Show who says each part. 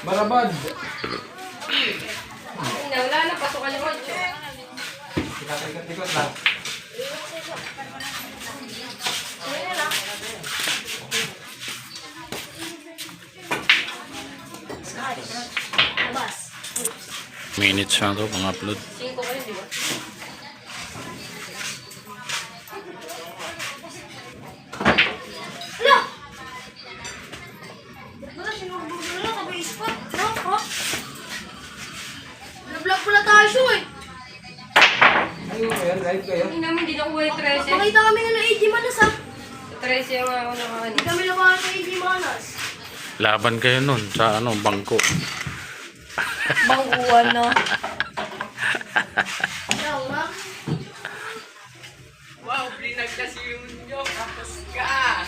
Speaker 1: Marabad.
Speaker 2: Wala na, pasukan yung 8.
Speaker 1: Ikot-ikot lang.
Speaker 3: Minutes lang to pang upload.
Speaker 2: 5 ka rin, di ba?
Speaker 4: Nag-vlog pala tayo eh.
Speaker 1: Ayun kayo, live kayo.
Speaker 2: Hindi namin, hindi nakuha yung 13.
Speaker 4: Makita kami nga ng AG Manas ha.
Speaker 2: 13 yung ako nakaano.
Speaker 4: Hindi kami nakuha ng AG Manas.
Speaker 3: Laban kayo nun sa ano, bangko.
Speaker 2: Bangkuan na.
Speaker 4: Yaw lang.
Speaker 2: Wow, plinag kasi yung joke. Tapos ka.